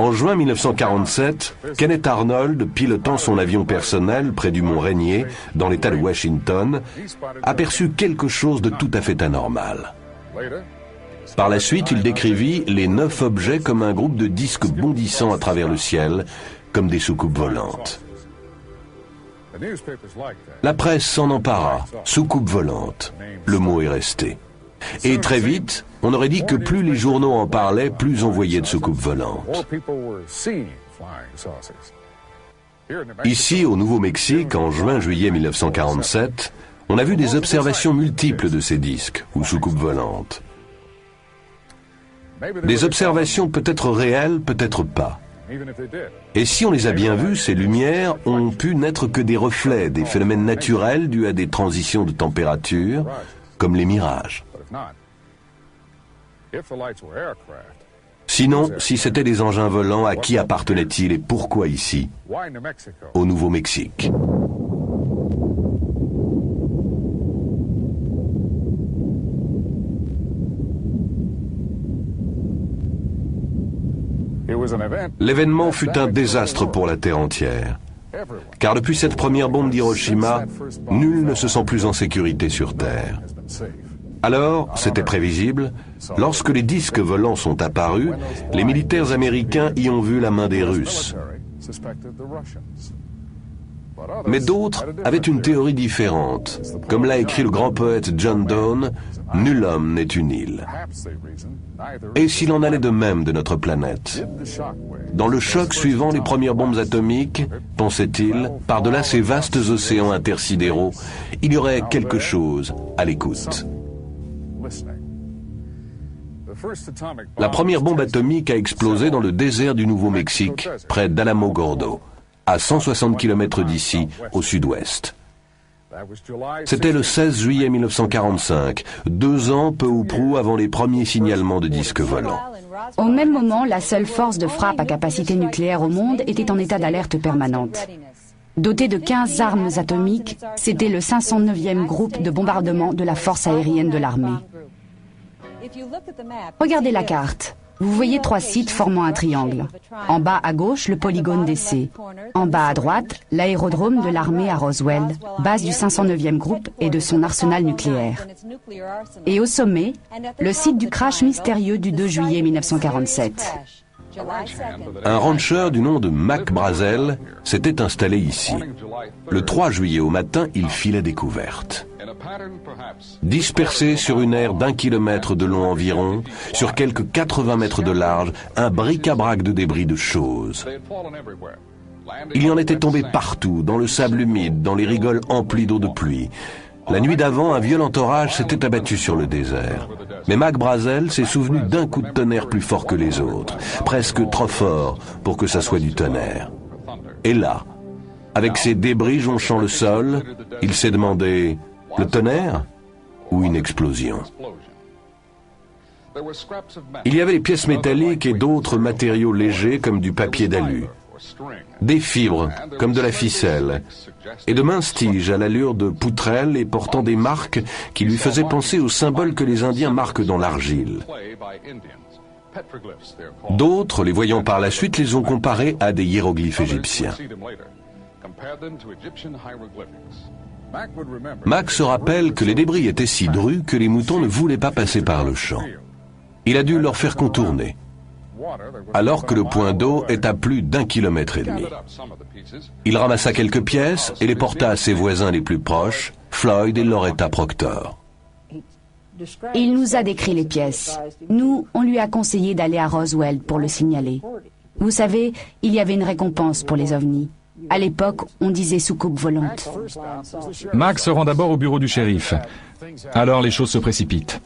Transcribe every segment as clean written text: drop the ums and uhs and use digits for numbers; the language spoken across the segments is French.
En juin 1947, Kenneth Arnold, pilotant son avion personnel près du mont Rainier, dans l'État de Washington, aperçut quelque chose de tout à fait anormal. Par la suite, il décrivit les 9 objets comme un groupe de disques bondissant à travers le ciel, comme des soucoupes volantes. La presse s'en empara, soucoupe volante. Le mot est resté. Et très vite, on aurait dit que plus les journaux en parlaient, plus on voyait de soucoupes volantes. Ici, au Nouveau-Mexique, en juin-juillet 1947, on a vu des observations multiples de ces disques, ou soucoupes volantes. Des observations peut-être réelles, peut-être pas. Et si on les a bien vues, ces lumières ont pu n'être que des reflets, des phénomènes naturels dus à des transitions de température, comme les mirages. Sinon, si c'était des engins volants, à qui appartenaient-ils et pourquoi ici, au Nouveau-Mexique? L'événement fut un désastre pour la Terre entière. Car depuis cette première bombe d'Hiroshima, nul ne se sent plus en sécurité sur Terre. Alors, c'était prévisible, lorsque les disques volants sont apparus, les militaires américains y ont vu la main des Russes. Mais d'autres avaient une théorie différente. Comme l'a écrit le grand poète John Donne, « Nul homme n'est une île ». Et s'il en allait de même de notre planète? Dans le choc suivant les premières bombes atomiques, pensait-il, par-delà ces vastes océans intersidéraux, il y aurait quelque chose à l'écoute. La première bombe atomique a explosé dans le désert du Nouveau-Mexique, près d'Alamogordo, à 160 km d'ici, au sud-ouest. C'était le 16 juillet 1945, 2 ans peu ou prou avant les premiers signalements de disques volants. Au même moment, la seule force de frappe à capacité nucléaire au monde était en état d'alerte permanente. Doté de 15 armes atomiques, c'était le 509e groupe de bombardement de la force aérienne de l'armée. Regardez la carte. Vous voyez 3 sites formant un triangle. En bas à gauche, le polygone d'essai. En bas à droite, l'aérodrome de l'armée à Roswell, base du 509e groupe et de son arsenal nucléaire. Et au sommet, le site du crash mystérieux du 2 juillet 1947. Un rancher du nom de Mac Brazel s'était installé ici. Le 3 juillet au matin, il fit la découverte. Dispersé sur une aire d'1 kilomètre de long environ, sur quelques 80 mètres de large, un bric-à-brac de débris de choses. Il y en était tombé partout, dans le sable humide, dans les rigoles emplies d'eau de pluie. La nuit d'avant, un violent orage s'était abattu sur le désert. Mais Mac Brazel s'est souvenu d'un coup de tonnerre plus fort que les autres, presque trop fort pour que ça soit du tonnerre. Et là, avec ces débris jonchant le sol, il s'est demandé, le tonnerre ou une explosion? Il y avait des pièces métalliques et d'autres matériaux légers comme du papier d'alu, des fibres comme de la ficelle, et de minces tiges à l'allure de poutrelles et portant des marques qui lui faisaient penser aux symboles que les Indiens marquent dans l'argile. D'autres, les voyant par la suite, les ont comparés à des hiéroglyphes égyptiens. Mac se rappelle que les débris étaient si drus que les moutons ne voulaient pas passer par le champ. Il a dû leur faire contourner, alors que le point d'eau est à plus d'1,5 kilomètre. Il ramassa quelques pièces et les porta à ses voisins les plus proches, Floyd et Loretta Proctor. Il nous a décrit les pièces. Nous, on lui a conseillé d'aller à Roswell pour le signaler. Vous savez, il y avait une récompense pour les ovnis. À l'époque, on disait soucoupe volante. Mac se rend d'abord au bureau du shérif. Alors les choses se précipitent.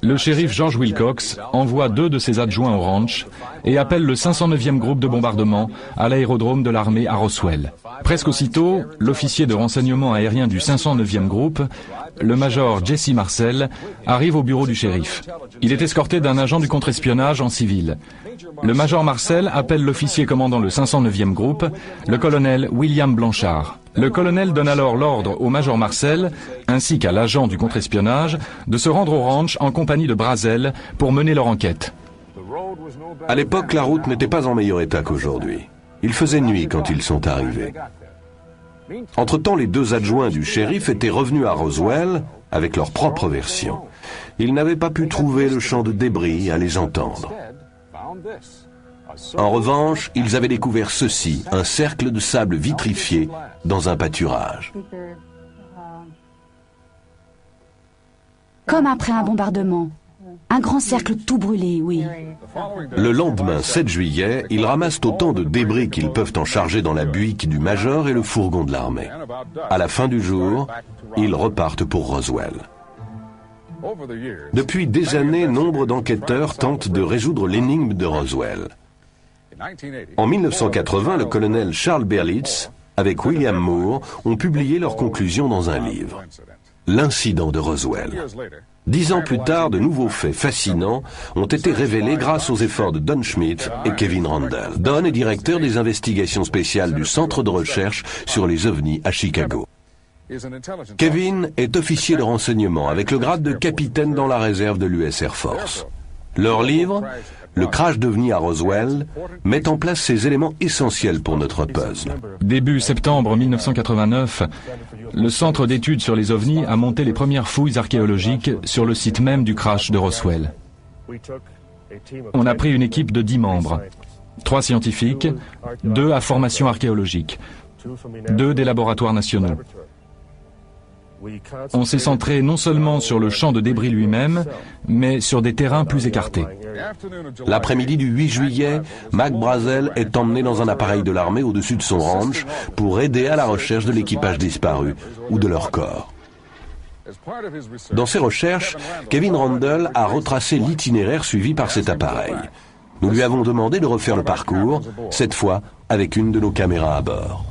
Le shérif George Wilcox envoie 2 de ses adjoints au ranch et appelle le 509e groupe de bombardement à l'aérodrome de l'armée à Roswell. Presque aussitôt, l'officier de renseignement aérien du 509e groupe, le major Jesse Marcel, arrive au bureau du shérif. Il est escorté d'un agent du contre-espionnage en civil. Le major Marcel appelle l'officier commandant le 509e groupe, le colonel William Blanchard. Le colonel donne alors l'ordre au major Marcel, ainsi qu'à l'agent du contre-espionnage, de se rendre au ranch en compagnie de Brazel pour mener leur enquête. À l'époque, la route n'était pas en meilleur état qu'aujourd'hui. Il faisait nuit quand ils sont arrivés. Entre-temps, les deux adjoints du shérif étaient revenus à Roswell avec leur propre version. Ils n'avaient pas pu trouver le champ de débris à les entendre. En revanche, ils avaient découvert ceci, un cercle de sable vitrifié dans un pâturage. Comme après un bombardement. Un grand cercle tout brûlé, oui. Le lendemain, 7 juillet, ils ramassent autant de débris qu'ils peuvent en charger dans la buick du Major et le fourgon de l'armée. À la fin du jour, ils repartent pour Roswell. Depuis des années, nombre d'enquêteurs tentent de résoudre l'énigme de Roswell. En 1980, le colonel Charles Berlitz, avec William Moore, ont publié leurs conclusions dans un livre. L'incident de Roswell. 10 ans plus tard, de nouveaux faits fascinants ont été révélés grâce aux efforts de Don Schmitt et Kevin Randle. Don est directeur des investigations spéciales du Centre de recherche sur les ovnis à Chicago. Kevin est officier de renseignement avec le grade de capitaine dans la réserve de l'US Air Force. Leur livre, Le crash d'ovnis à Roswell, met en place ces éléments essentiels pour notre puzzle. Début septembre 1989, le Centre d'études sur les ovnis a monté les premières fouilles archéologiques sur le site même du crash de Roswell. On a pris une équipe de 10 membres, 3 scientifiques, 2 à formation archéologique, 2 des laboratoires nationaux. On s'est centré non seulement sur le champ de débris lui-même, mais sur des terrains plus écartés. L'après-midi du 8 juillet, Mac Brazel est emmené dans un appareil de l'armée au-dessus de son ranch pour aider à la recherche de l'équipage disparu ou de leur corps. Dans ses recherches, Kevin Randle a retracé l'itinéraire suivi par cet appareil. Nous lui avons demandé de refaire le parcours, cette fois avec une de nos caméras à bord.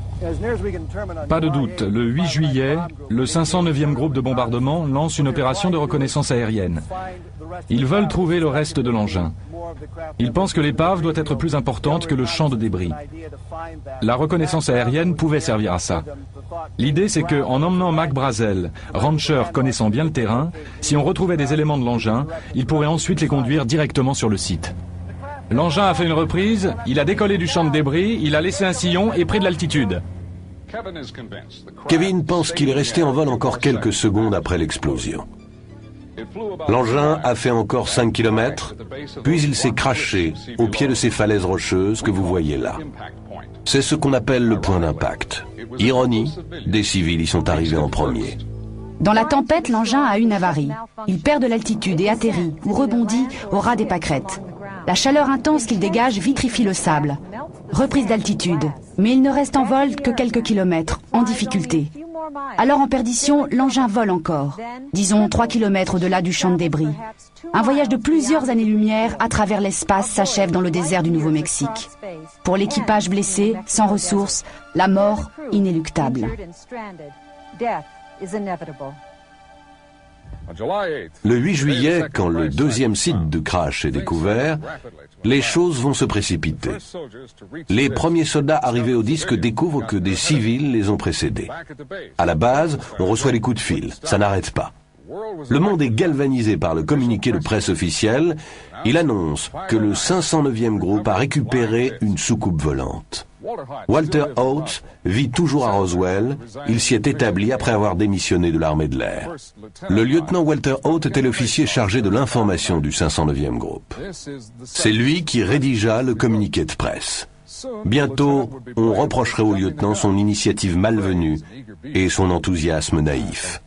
Pas de doute, le 8 juillet, le 509e groupe de bombardement lance une opération de reconnaissance aérienne. Ils veulent trouver le reste de l'engin. Ils pensent que l'épave doit être plus importante que le champ de débris. La reconnaissance aérienne pouvait servir à ça. L'idée, c'est qu'en emmenant Mac Brazel, rancher connaissant bien le terrain, si on retrouvait des éléments de l'engin, il pourrait ensuite les conduire directement sur le site. L'engin a fait une reprise, il a décollé du champ de débris, il a laissé un sillon et pris de l'altitude. Kevin pense qu'il est resté en vol encore quelques secondes après l'explosion. L'engin a fait encore 5 km, puis il s'est crashé au pied de ces falaises rocheuses que vous voyez là. C'est ce qu'on appelle le point d'impact. Ironie, des civils y sont arrivés en premier. Dans la tempête, l'engin a une avarie. Il perd de l'altitude et atterrit ou rebondit au ras des pâquerettes. La chaleur intense qu'il dégage vitrifie le sable. Reprise d'altitude, mais il ne reste en vol que quelques kilomètres, en difficulté. Alors en perdition, l'engin vole encore, disons 3 kilomètres au-delà du champ de débris. Un voyage de plusieurs années-lumière à travers l'espace s'achève dans le désert du Nouveau-Mexique. Pour l'équipage blessé, sans ressources, la mort inéluctable. Le 8 juillet, quand le deuxième site de crash est découvert, les choses vont se précipiter. Les premiers soldats arrivés au disque découvrent que des civils les ont précédés. À la base, on reçoit des coups de fil, ça n'arrête pas. Le monde est galvanisé par le communiqué de presse officiel. Il annonce que le 509e groupe a récupéré une soucoupe volante. Walter Haut vit toujours à Roswell. Il s'y est établi après avoir démissionné de l'armée de l'air. Le lieutenant Walter Haut était l'officier chargé de l'information du 509e groupe. C'est lui qui rédigea le communiqué de presse. Bientôt, on reprocherait au lieutenant son initiative malvenue et son enthousiasme naïf.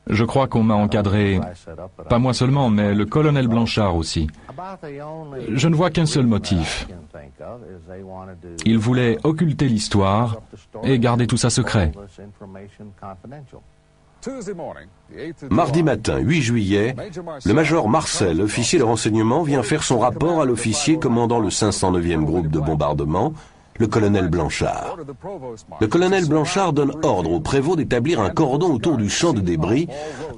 Je crois qu'on m'a encadré, pas moi seulement, mais le colonel Blanchard aussi. Je ne vois qu'un seul motif. Il voulait occulter l'histoire et garder tout ça secret. Mardi matin, 8 juillet, le major Marcel, officier de renseignement, vient faire son rapport à l'officier commandant le 509e groupe de bombardement, le colonel Blanchard. Le colonel Blanchard donne ordre au prévôt d'établir un cordon autour du champ de débris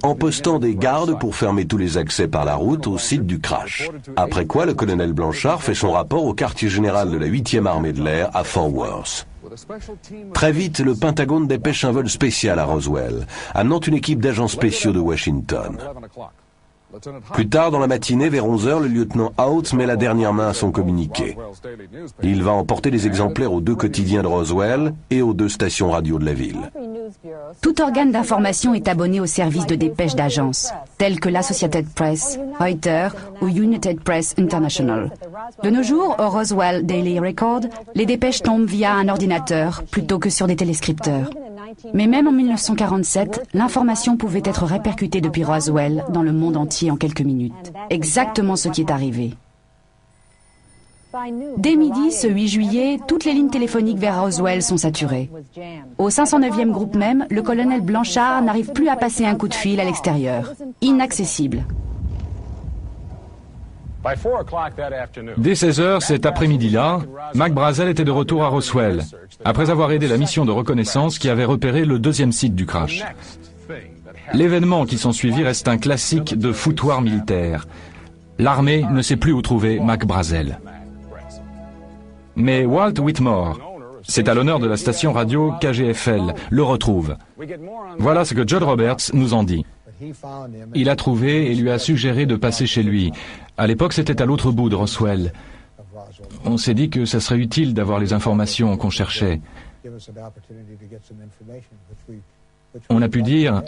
en postant des gardes pour fermer tous les accès par la route au site du crash. Après quoi, le colonel Blanchard fait son rapport au quartier général de la 8e armée de l'air à Fort Worth. Très vite, le Pentagone dépêche un vol spécial à Roswell, amenant une équipe d'agents spéciaux de Washington. Plus tard dans la matinée, vers 11 h, le lieutenant Oates met la dernière main à son communiqué. Il va emporter les exemplaires aux 2 quotidiens de Roswell et aux 2 stations radio de la ville. Tout organe d'information est abonné aux services de dépêche d'agence, tels que l'Associated Press, Reuters ou United Press International. De nos jours, au Roswell Daily Record, les dépêches tombent via un ordinateur plutôt que sur des téléscripteurs. Mais même en 1947, l'information pouvait être répercutée depuis Roswell dans le monde entier en quelques minutes. Exactement ce qui est arrivé. Dès midi, ce 8 juillet, toutes les lignes téléphoniques vers Roswell sont saturées. Au 509e groupe même, le colonel Blanchard n'arrive plus à passer un coup de fil à l'extérieur. Inaccessible. Dès 16 h cet après-midi-là, Mac Brazel était de retour à Roswell, après avoir aidé la mission de reconnaissance qui avait repéré le 2e site du crash. L'événement qui s'ensuivit reste un classique de foutoir militaire. L'armée ne sait plus où trouver Mac Brazel. Mais Walt Whitmore, c'est à l'honneur de la station radio KGFL, le retrouve. Voilà ce que Judd Roberts nous en dit. Il a trouvé et lui a suggéré de passer chez lui. À l'époque, c'était à l'autre bout de Roswell. On s'est dit que ça serait utile d'avoir les informations qu'on cherchait. On a pu dire,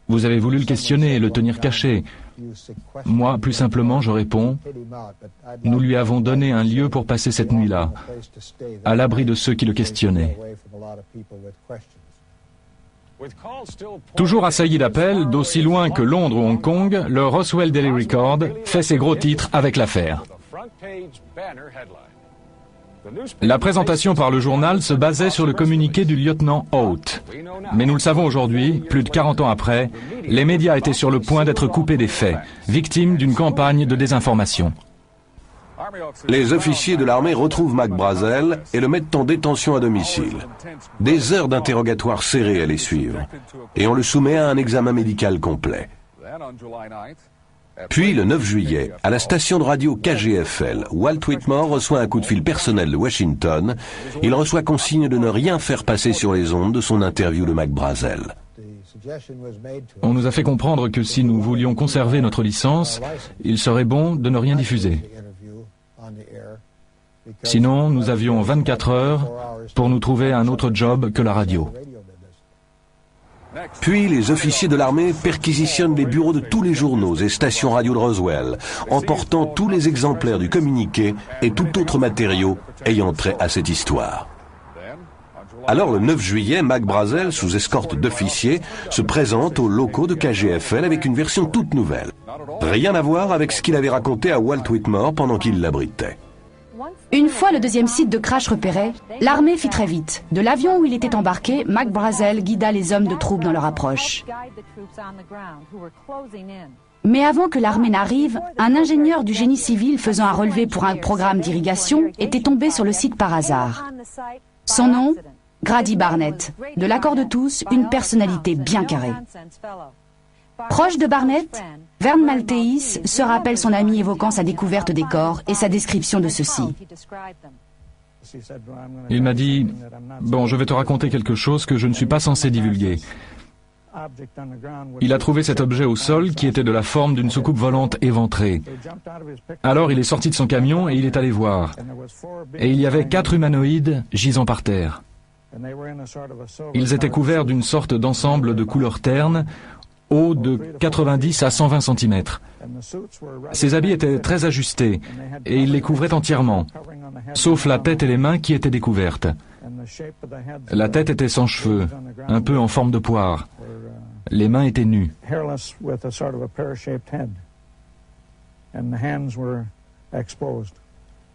vous avez voulu le questionner et le tenir caché. Moi, plus simplement, je réponds, nous lui avons donné un lieu pour passer cette nuit-là, à l'abri de ceux qui le questionnaient. Toujours assailli d'appels, d'aussi loin que Londres ou Hong Kong, le Roswell Daily Record fait ses gros titres avec l'affaire. La présentation par le journal se basait sur le communiqué du lieutenant Oates. Mais nous le savons aujourd'hui, plus de 40 ans après, les médias étaient sur le point d'être coupés des faits, victimes d'une campagne de désinformation. Les officiers de l'armée retrouvent Mac Brazel et le mettent en détention à domicile. Des heures d'interrogatoire serrées allaient suivre, et on le soumet à un examen médical complet. Puis, le 9 juillet, à la station de radio KGFL, Walt Whitmore reçoit un coup de fil personnel de Washington. Il reçoit consigne de ne rien faire passer sur les ondes de son interview de Mac Brazel. On nous a fait comprendre que si nous voulions conserver notre licence, il serait bon de ne rien diffuser. Sinon, nous avions 24 heures pour nous trouver un autre job que la radio. Puis, les officiers de l'armée perquisitionnent les bureaux de tous les journaux et stations radio de Roswell, emportant tous les exemplaires du communiqué et tout autre matériau ayant trait à cette histoire. Alors, le 9 juillet, Mac Brazel, sous escorte d'officiers, se présente aux locaux de KGFL avec une version toute nouvelle. Rien à voir avec ce qu'il avait raconté à Walt Whitmore pendant qu'il l'abritait. Une fois le 2e site de crash repéré, l'armée fit très vite. De l'avion où il était embarqué, Mac Brazel guida les hommes de troupes dans leur approche. Mais avant que l'armée n'arrive, un ingénieur du génie civil faisant un relevé pour un programme d'irrigation était tombé sur le site par hasard. Son nom, Grady Barnett. De l'accord de tous, une personnalité bien carrée. Proche de Barnett, Vern Maltéis se rappelle son ami évoquant sa découverte des corps et sa description de ceux-ci. Il m'a dit, bon, je vais te raconter quelque chose que je ne suis pas censé divulguer. Il a trouvé cet objet au sol qui était de la forme d'une soucoupe volante éventrée. Alors il est sorti de son camion et il est allé voir. Et il y avait 4 humanoïdes gisant par terre. Ils étaient couverts d'une sorte d'ensemble de couleur terne, haut de 90 à 120 cm. Ces habits étaient très ajustés et ils les couvraient entièrement, sauf la tête et les mains qui étaient découvertes. La tête était sans cheveux, un peu en forme de poire. Les mains étaient nues.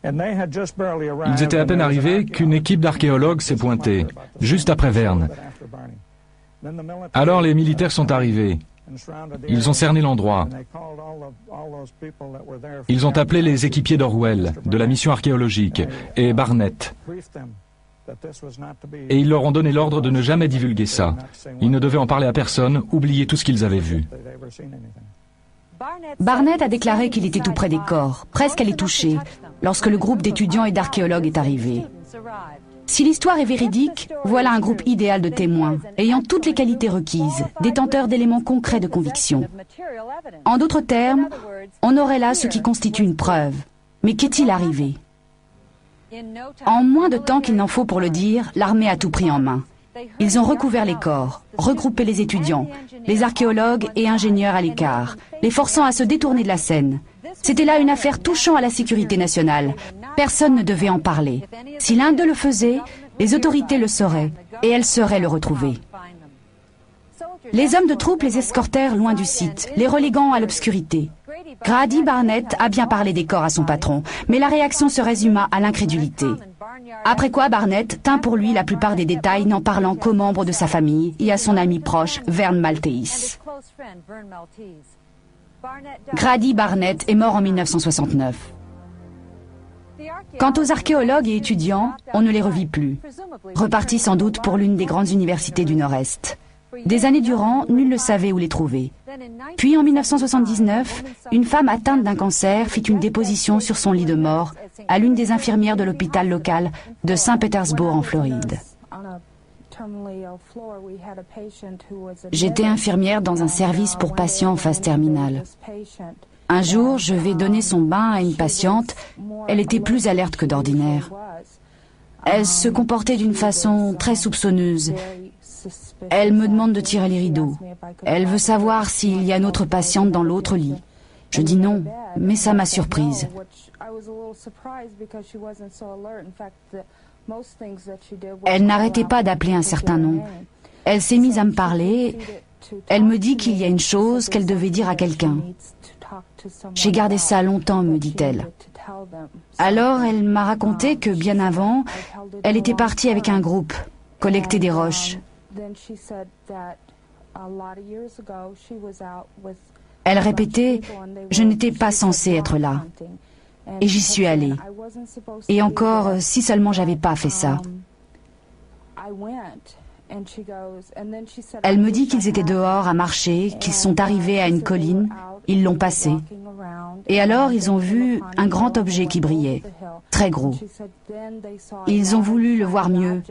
Ils étaient à peine arrivés qu'une équipe d'archéologues s'est pointée, juste après Verne. Alors les militaires sont arrivés. Ils ont cerné l'endroit. Ils ont appelé les équipiers d'Orwell, de la mission archéologique, et Barnett. Et ils leur ont donné l'ordre de ne jamais divulguer ça. Ils ne devaient en parler à personne, oublier tout ce qu'ils avaient vu. Barnett a déclaré qu'il était tout près des corps, presque à les toucher, lorsque le groupe d'étudiants et d'archéologues est arrivé. Si l'histoire est véridique, voilà un groupe idéal de témoins, ayant toutes les qualités requises, détenteurs d'éléments concrets de conviction. En d'autres termes, on aurait là ce qui constitue une preuve. Mais qu'est-il arrivé? En moins de temps qu'il n'en faut pour le dire, l'armée a tout pris en main. Ils ont recouvert les corps, regroupé les étudiants, les archéologues et ingénieurs à l'écart, les forçant à se détourner de la scène. C'était là une affaire touchant à la sécurité nationale. Personne ne devait en parler. Si l'un d'eux le faisait, les autorités le sauraient, et elles sauraient le retrouver. Les hommes de troupe les escortèrent loin du site, les reléguant à l'obscurité. Grady Barnett a bien parlé des corps à son patron, mais la réaction se résuma à l'incrédulité. Après quoi, Barnett tint pour lui la plupart des détails, n'en parlant qu'aux membres de sa famille et à son ami proche, Vern Maltese. Grady Barnett est mort en 1969. Quant aux archéologues et étudiants, on ne les revit plus, repartis sans doute pour l'une des grandes universités du Nord-Est. Des années durant, nul ne savait où les trouver. Puis en 1979, une femme atteinte d'un cancer fit une déposition sur son lit de mort à l'une des infirmières de l'hôpital local de Saint-Pétersbourg en Floride. J'étais infirmière dans un service pour patients en phase terminale. Un jour, je vais donner son bain à une patiente. Elle était plus alerte que d'ordinaire. Elle se comportait d'une façon très soupçonneuse. Elle me demande de tirer les rideaux. Elle veut savoir s'il y a une autre patiente dans l'autre lit. Je dis non, mais ça m'a surprise. Elle n'arrêtait pas d'appeler un certain nom. Elle s'est mise à me parler. Elle me dit qu'il y a une chose qu'elle devait dire à quelqu'un. J'ai gardé ça longtemps, me dit-elle. Alors elle m'a raconté que bien avant, elle était partie avec un groupe, collecter des roches. Elle répétait « Je n'étais pas censée être là ». Et j'y suis allée. Et encore, si seulement j'avais pas fait ça. Elle me dit qu'ils étaient dehors à marcher, qu'ils sont arrivés à une colline, ils l'ont passée. Et alors ils ont vu un grand objet qui brillait, très gros. Ils ont voulu le voir mieux.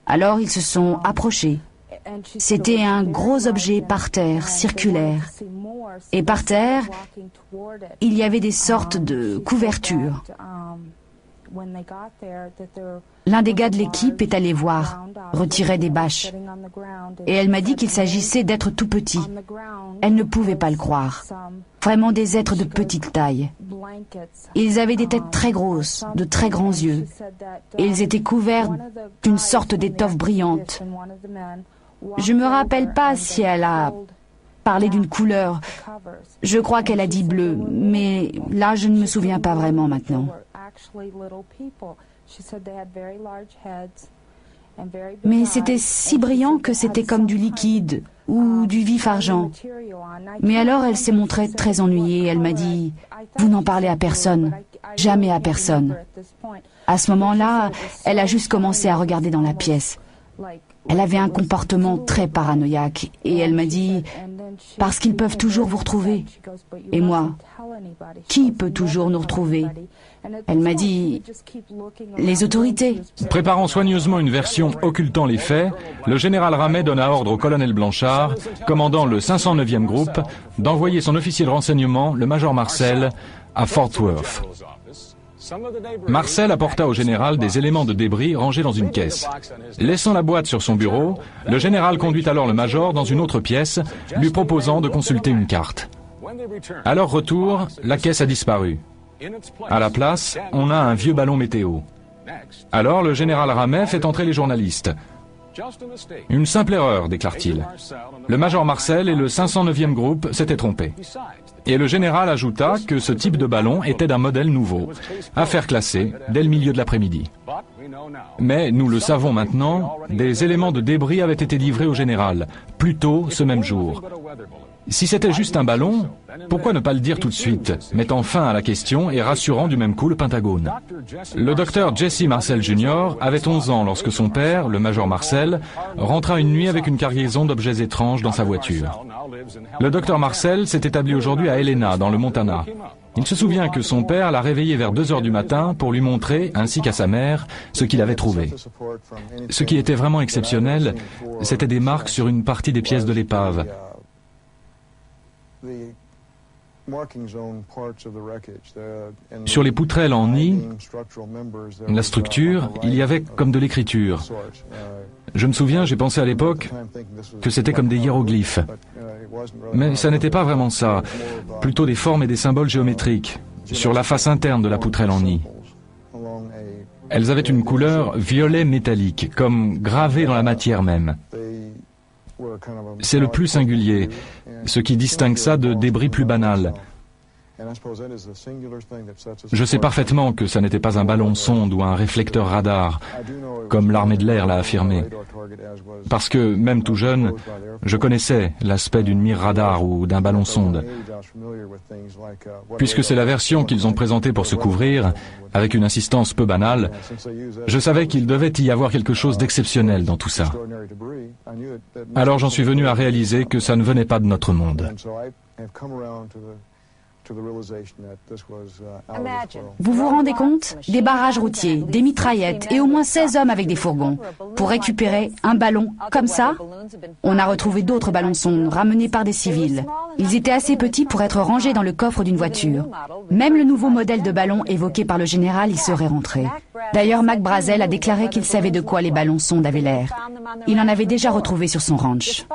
Alors ils se sont approchés. C'était un gros objet par terre, circulaire. Et par terre, il y avait des sortes de couvertures. L'un des gars de l'équipe est allé voir, retirait des bâches. Et elle m'a dit qu'il s'agissait d'êtres tout petits. Elle ne pouvait pas le croire. Vraiment des êtres de petite taille. Ils avaient des têtes très grosses, de très grands yeux. Et ils étaient couverts d'une sorte d'étoffe brillante. Je me rappelle pas si elle a parlé d'une couleur. Je crois qu'elle a dit bleu, mais là je ne me souviens pas vraiment maintenant. Mais c'était si brillant que c'était comme du liquide ou du vif argent. Mais alors elle s'est montrée très ennuyée. Elle m'a dit « Vous n'en parlez à personne, jamais à personne ». À ce moment-là, elle a juste commencé à regarder dans la pièce. Elle avait un comportement très paranoïaque et elle m'a dit « Parce qu'ils peuvent toujours vous retrouver ». Et moi, qui peut toujours nous retrouver? Elle m'a dit « Les autorités ». Préparant soigneusement une version occultant les faits, le général Ramet donna ordre au colonel Blanchard, commandant le 509e groupe, d'envoyer son officier de renseignement, le major Marcel, à Fort Worth. Marcel apporta au général des éléments de débris rangés dans une caisse. Laissant la boîte sur son bureau, le général conduit alors le major dans une autre pièce, lui proposant de consulter une carte. À leur retour, la caisse a disparu. À la place, on a un vieux ballon météo. Alors le général Ramet fait entrer les journalistes. Une simple erreur, déclare-t-il. Le major Marcel et le 509e groupe s'étaient trompés. Et le général ajouta que ce type de ballon était d'un modèle nouveau, à faire classer dès le milieu de l'après-midi. Mais, nous le savons maintenant, des éléments de débris avaient été livrés au général, plus tôt ce même jour. Si c'était juste un ballon, pourquoi ne pas le dire tout de suite, mettant fin à la question et rassurant du même coup le Pentagone? Le docteur Jesse Marcel Jr. avait 11 ans lorsque son père, le major Marcel, rentra une nuit avec une cargaison d'objets étranges dans sa voiture. Le docteur Marcel s'est établi aujourd'hui à Helena, dans le Montana. Il se souvient que son père l'a réveillé vers 2 heures du matin pour lui montrer, ainsi qu'à sa mère, ce qu'il avait trouvé. Ce qui était vraiment exceptionnel, c'était des marques sur une partie des pièces de l'épave. Sur les poutrelles en nid, la structure, il y avait comme de l'écriture. Je me souviens, j'ai pensé à l'époque que c'était comme des hiéroglyphes. Mais ça n'était pas vraiment ça, plutôt des formes et des symboles géométriques, sur la face interne de la poutrelle en nid. Elles avaient une couleur violet métallique, comme gravée dans la matière même. C'est le plus singulier, ce qui distingue ça de débris plus banals. Je sais parfaitement que ça n'était pas un ballon sonde ou un réflecteur radar, comme l'armée de l'air l'a affirmé. Parce que, même tout jeune, je connaissais l'aspect d'une mire radar ou d'un ballon sonde. Puisque c'est la version qu'ils ont présentée pour se couvrir, avec une insistance peu banale, je savais qu'il devait y avoir quelque chose d'exceptionnel dans tout ça. Alors j'en suis venu à réaliser que ça ne venait pas de notre monde. Vous vous rendez compte? Des barrages routiers, des mitraillettes et au moins 16 hommes avec des fourgons. Pour récupérer un ballon comme ça? On a retrouvé d'autres ballons sondes ramenés par des civils. Ils étaient assez petits pour être rangés dans le coffre d'une voiture. Même le nouveau modèle de ballon évoqué par le général y serait rentré. D'ailleurs, Mac Brazel a déclaré qu'il savait de quoi les ballons sondes avaient l'air. Il en avait déjà retrouvé sur son ranch.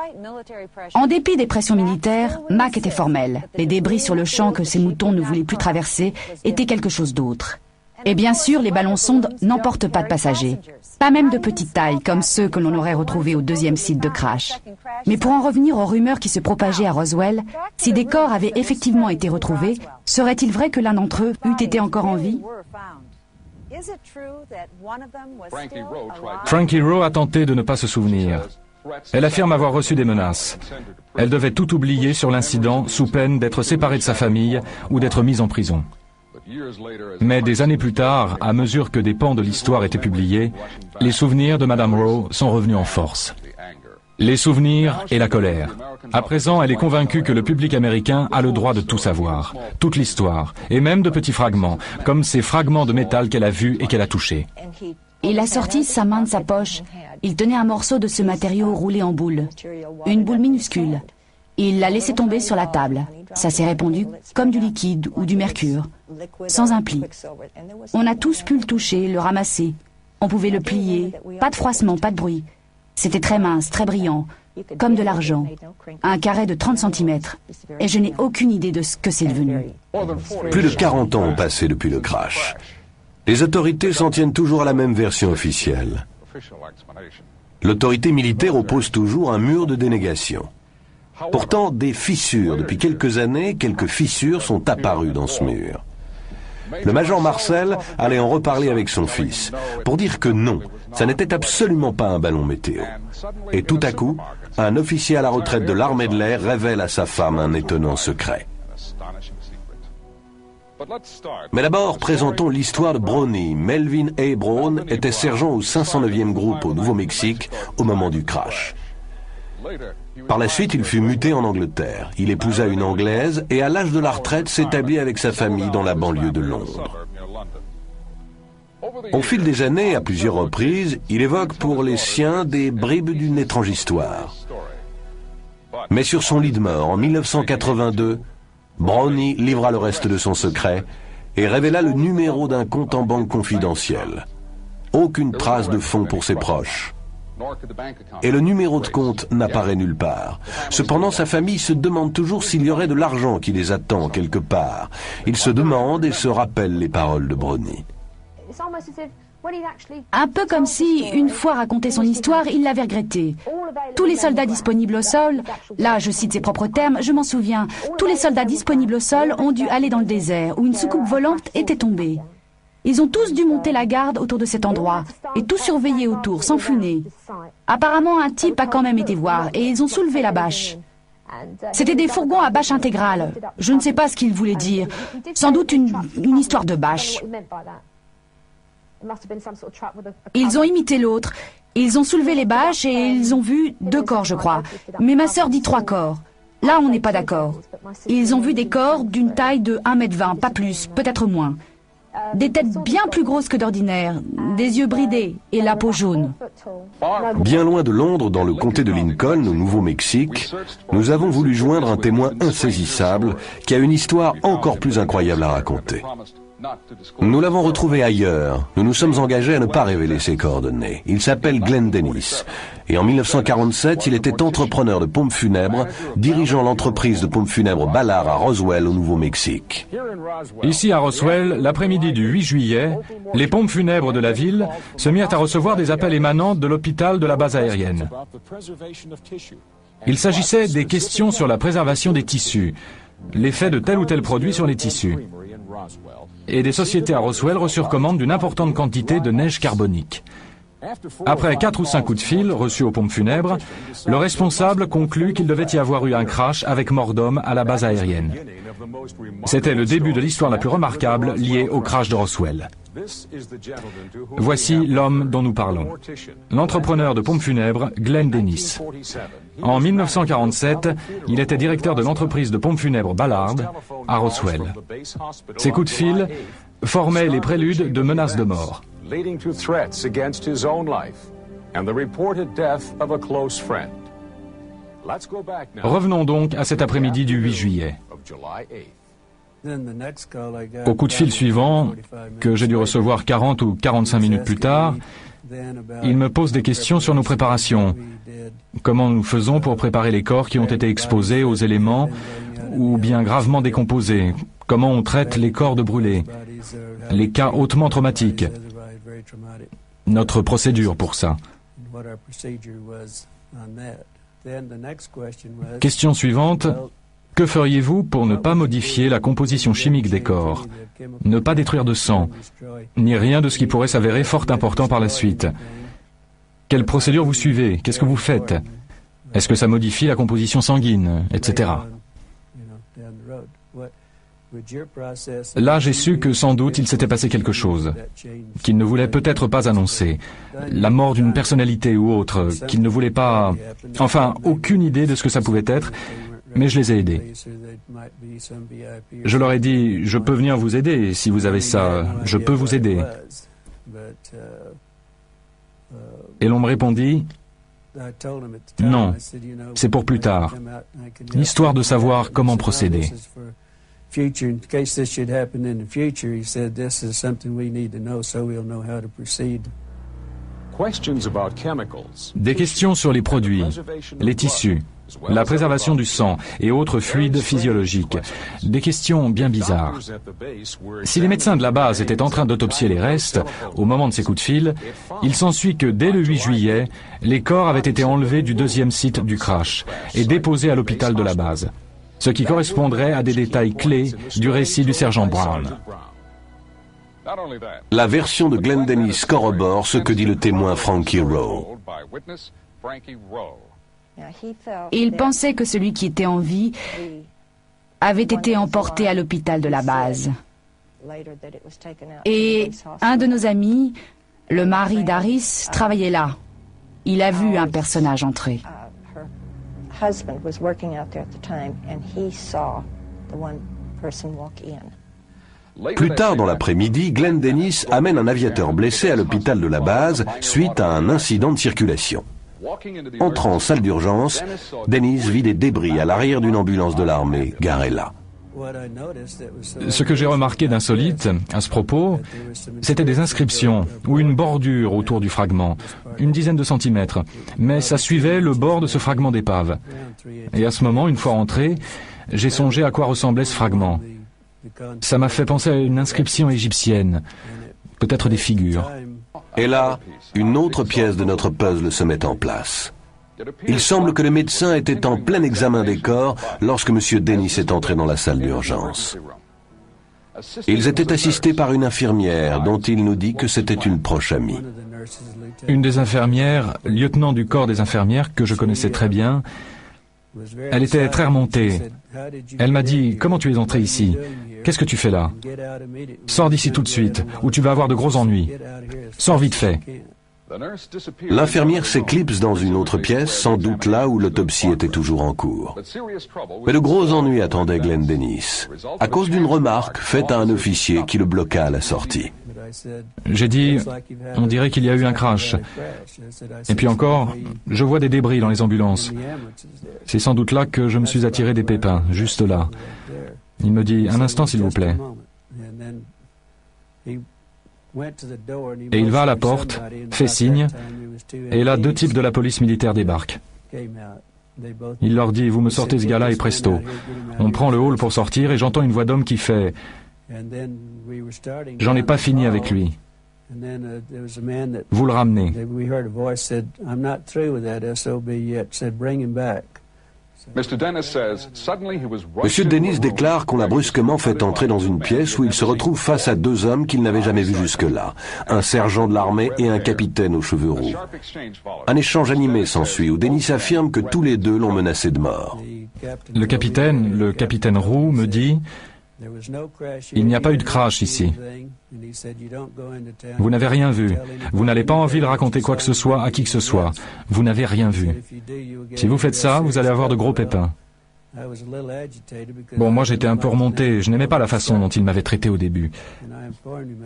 En dépit des pressions militaires, Mac était formel. Les débris sur le champ que ses moutons ne voulaient plus traverser étaient quelque chose d'autre. Et bien sûr, les ballons sondes n'emportent pas de passagers. Pas même de petite taille, comme ceux que l'on aurait retrouvés au 2e site de crash. Mais pour en revenir aux rumeurs qui se propageaient à Roswell, si des corps avaient effectivement été retrouvés, serait-il vrai que l'un d'entre eux eût été encore en vie? Frankie Rowe a tenté de ne pas se souvenir. Elle affirme avoir reçu des menaces. Elle devait tout oublier sur l'incident sous peine d'être séparée de sa famille ou d'être mise en prison. Mais des années plus tard, à mesure que des pans de l'histoire étaient publiés, les souvenirs de Madame Rowe sont revenus en force. Les souvenirs et la colère. À présent, elle est convaincue que le public américain a le droit de tout savoir, toute l'histoire, et même de petits fragments, comme ces fragments de métal qu'elle a vus et qu'elle a touchés. Il a sorti sa main de sa poche. Il tenait un morceau de ce matériau roulé en boule, une boule minuscule. Il l'a laissé tomber sur la table. Ça s'est répandu comme du liquide ou du mercure, sans un pli. On a tous pu le toucher, le ramasser. On pouvait le plier, pas de froissement, pas de bruit. C'était très mince, très brillant, comme de l'argent. Un carré de 30 cm. Et je n'ai aucune idée de ce que c'est devenu. Plus de 40 ans ont passé depuis le crash. Les autorités s'en tiennent toujours à la même version officielle. L'autorité militaire oppose toujours un mur de dénégation. Pourtant, depuis quelques années, quelques fissures sont apparues dans ce mur. Le major Marcel allait en reparler avec son fils, pour dire que non, ça n'était absolument pas un ballon météo. Et tout à coup, un officier à la retraite de l'armée de l'air révèle à sa femme un étonnant secret. Mais d'abord, présentons l'histoire de Brownie. Melvin A. Brown était sergent au 509e groupe au Nouveau-Mexique au moment du crash. Par la suite, il fut muté en Angleterre. Il épousa une Anglaise et à l'âge de la retraite s'établit avec sa famille dans la banlieue de Londres. Au fil des années, à plusieurs reprises, il évoque pour les siens des bribes d'une étrange histoire. Mais sur son lit de mort, en 1982, Brownie livra le reste de son secret et révéla le numéro d'un compte en banque confidentiel. Aucune trace de fonds pour ses proches. Et le numéro de compte n'apparaît nulle part. Cependant, sa famille se demande toujours s'il y aurait de l'argent qui les attend quelque part. Il se demande et se rappelle les paroles de Brownie. Un peu comme si, une fois raconté son histoire, il l'avait regretté. Tous les soldats disponibles au sol, là je cite ses propres termes, je m'en souviens, tous les soldats disponibles au sol ont dû aller dans le désert où une soucoupe volante était tombée. Ils ont tous dû monter la garde autour de cet endroit et tout surveiller autour, sans funer. Apparemment, un type a quand même été voir et ils ont soulevé la bâche. C'était des fourgons à bâche intégrale. Je ne sais pas ce qu'il voulait dire. Sans doute une histoire de bâche. Ils ont imité l'autre. Ils ont soulevé les bâches et ils ont vu 2 corps, je crois. Mais ma sœur dit 3 corps. Là, on n'est pas d'accord. Ils ont vu des corps d'une taille de 1,20 m, pas plus, peut-être moins. Des têtes bien plus grosses que d'ordinaire, des yeux bridés et la peau jaune. Bien loin de Londres, dans le comté de Lincoln, au Nouveau-Mexique, nous avons voulu joindre un témoin insaisissable qui a une histoire encore plus incroyable à raconter. Nous l'avons retrouvé ailleurs. Nous nous sommes engagés à ne pas révéler ses coordonnées. Il s'appelle Glenn Dennis. Et en 1947, il était entrepreneur de pompes funèbres, dirigeant l'entreprise de pompes funèbres Ballard à Roswell, au Nouveau-Mexique. Ici à Roswell, l'après-midi du 8 juillet, les pompes funèbres de la ville se mirent à recevoir des appels émanant de l'hôpital de la base aérienne. Il s'agissait des questions sur la préservation des tissus, l'effet de tel ou tel produit sur les tissus. Et des sociétés à Roswell reçurent commande d'une importante quantité de neige carbonique. Après 4 ou 5 coups de fil reçus aux pompes funèbres, le responsable conclut qu'il devait y avoir eu un crash avec mort d'homme à la base aérienne. C'était le début de l'histoire la plus remarquable liée au crash de Roswell. Voici l'homme dont nous parlons. L'entrepreneur de pompes funèbres, Glenn Dennis. En 1947, il était directeur de l'entreprise de pompes funèbres Ballard à Roswell. Ces coups de fil formaient les préludes de menaces de mort. Revenons donc à cet après-midi du 8 juillet. Au coup de fil suivant, que j'ai dû recevoir 40 ou 45 minutes plus tard, il me pose des questions sur nos préparations. Comment nous faisons pour préparer les corps qui ont été exposés aux éléments ou bien gravement décomposés? Comment on traite les corps de brûlés? Les cas hautement traumatiques. Notre procédure pour ça. Question suivante. Que feriez-vous pour ne pas modifier la composition chimique des corps, ne pas détruire de sang, ni rien de ce qui pourrait s'avérer fort important par la suite? Quelle procédure vous suivez? Qu'est-ce que vous faites? Est-ce que ça modifie la composition sanguine, etc. Là, j'ai su que sans doute il s'était passé quelque chose, qu'il ne voulait peut-être pas annoncer. La mort d'une personnalité ou autre, qu'il ne voulait pas... Enfin, aucune idée de ce que ça pouvait être, mais je les ai aidés. Je leur ai dit, je peux venir vous aider si vous avez ça, je peux vous aider. Et l'on me répondit, non, c'est pour plus tard, histoire de savoir comment procéder. Des questions sur les produits, les tissus, la préservation du sang et autres fluides physiologiques. Des questions bien bizarres. Si les médecins de la base étaient en train d'autopsier les restes, au moment de ces coups de fil, il s'ensuit que dès le 8 juillet, les corps avaient été enlevés du 2e site du crash et déposés à l'hôpital de la base, ce qui correspondrait à des détails clés du récit du sergent Brown. La version de Glenn Dennis corrobore ce que dit le témoin Frankie Rowe. Il pensait que celui qui était en vie avait été emporté à l'hôpital de la base. Et un de nos amis, le mari d'Aris, travaillait là. Il a vu un personnage entrer. Plus tard dans l'après-midi, Glenn Dennis amène un aviateur blessé à l'hôpital de la base suite à un incident de circulation. Entrant en salle d'urgence, Dennis vit des débris à l'arrière d'une ambulance de l'armée garée là. Ce que j'ai remarqué d'insolite à ce propos, c'était des inscriptions ou une bordure autour du fragment, une dizaine de centimètres, mais ça suivait le bord de ce fragment d'épave. Et à ce moment, une fois entré, j'ai songé à quoi ressemblait ce fragment. Ça m'a fait penser à une inscription égyptienne, peut-être des figures. Et là, une autre pièce de notre puzzle se met en place. Il semble que le médecin était en plein examen des corps lorsque M. Dennis est entré dans la salle d'urgence. Ils étaient assistés par une infirmière dont il nous dit que c'était une proche amie. Une des infirmières, lieutenant du corps des infirmières que je connaissais très bien, Elle était très remontée. Elle m'a dit, comment tu es entré ici? Qu'est-ce que tu fais là? Sors d'ici tout de suite, ou tu vas avoir de gros ennuis. Sors vite fait. L'infirmière s'éclipse dans une autre pièce, sans doute là où l'autopsie était toujours en cours. Mais de gros ennuis attendaient Glenn Dennis, à cause d'une remarque faite à un officier qui le bloqua à la sortie. J'ai dit, on dirait qu'il y a eu un crash. Et puis encore, je vois des débris dans les ambulances. C'est sans doute là que je me suis attiré des pépins, juste là. Il me dit, un instant s'il vous plaît. Et il va à la porte, fait signe, et là 2 types de la police militaire débarquent. Il leur dit, vous me sortez ce gars-là et presto. On prend le hall pour sortir et j'entends une voix d'homme qui fait, j'en ai pas fini avec lui. Vous le ramenez. Monsieur Dennis déclare qu'on l'a brusquement fait entrer dans une pièce où il se retrouve face à 2 hommes qu'il n'avait jamais vus jusque-là, un sergent de l'armée et un capitaine aux cheveux roux. Un échange animé s'ensuit où Dennis affirme que tous les deux l'ont menacé de mort. Le capitaine roux me dit, il n'y a pas eu de crash ici. Vous n'avez rien vu. Vous n'allez pas en ville raconter quoi que ce soit à qui que ce soit. Vous n'avez rien vu. Si vous faites ça, vous allez avoir de gros pépins. Bon, moi j'étais un peu remonté. Je n'aimais pas la façon dont il m'avait traité au début.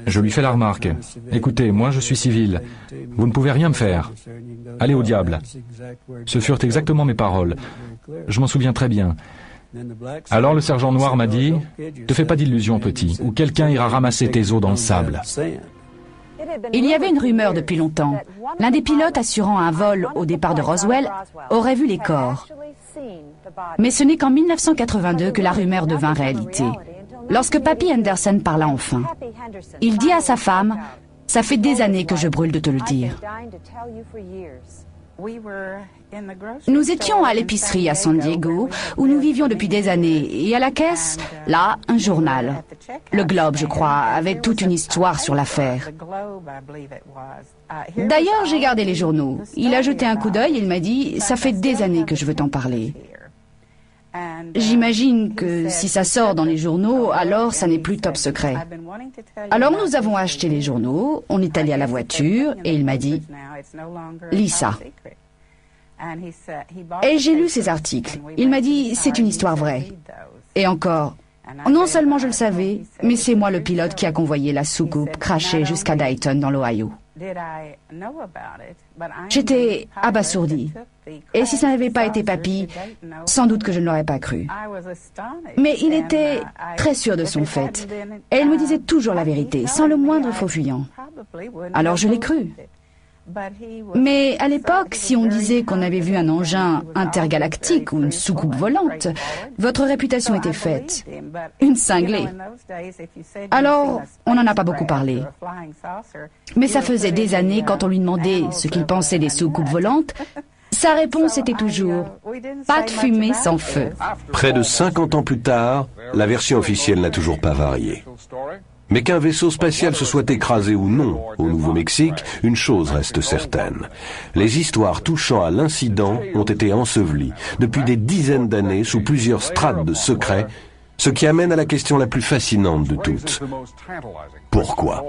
Je lui fais la remarque. Écoutez, moi je suis civil. Vous ne pouvez rien me faire. Allez au diable. Ce furent exactement mes paroles. Je m'en souviens très bien. Alors le sergent noir m'a dit, te fais pas d'illusions petit, ou quelqu'un ira ramasser tes os dans le sable. Il y avait une rumeur depuis longtemps. L'un des pilotes assurant un vol au départ de Roswell aurait vu les corps. Mais ce n'est qu'en 1982 que la rumeur devint réalité. Lorsque Papy Henderson parla enfin, il dit à sa femme, « Ça fait des années que je brûle de te le dire. » Nous étions à l'épicerie à San Diego, où nous vivions depuis des années, et à la caisse, là, un journal. Le Globe, je crois, avait toute une histoire sur l'affaire. D'ailleurs, j'ai gardé les journaux. Il a jeté un coup d'œil et il m'a dit « Ça fait des années que je veux t'en parler. » J'imagine que si ça sort dans les journaux, alors ça n'est plus top secret. Alors nous avons acheté les journaux, on est allé à la voiture et il m'a dit « Lis ça ». Et j'ai lu ces articles. Il m'a dit « C'est une histoire vraie ». Et encore, non seulement je le savais, mais c'est moi le pilote qui a convoyé la soucoupe crashée jusqu'à Dayton dans l'Ohio. J'étais abasourdi. Et si ça n'avait pas été Papy, sans doute que je ne l'aurais pas cru. Mais il était très sûr de son fait. Et il me disait toujours la vérité, sans le moindre faux fuyant. Alors je l'ai cru. Mais à l'époque, si on disait qu'on avait vu un engin intergalactique ou une soucoupe volante, votre réputation était faite. Une cinglée. Alors, on n'en a pas beaucoup parlé. Mais ça faisait des années, quand on lui demandait ce qu'il pensait des soucoupes volantes, sa réponse était toujours « Pas de fumée sans feu ». Près de 50 ans plus tard, la version officielle n'a toujours pas varié. Mais qu'un vaisseau spatial se soit écrasé ou non au Nouveau-Mexique, une chose reste certaine. Les histoires touchant à l'incident ont été ensevelies depuis des dizaines d'années sous plusieurs strates de secrets, ce qui amène à la question la plus fascinante de toutes. Pourquoi ?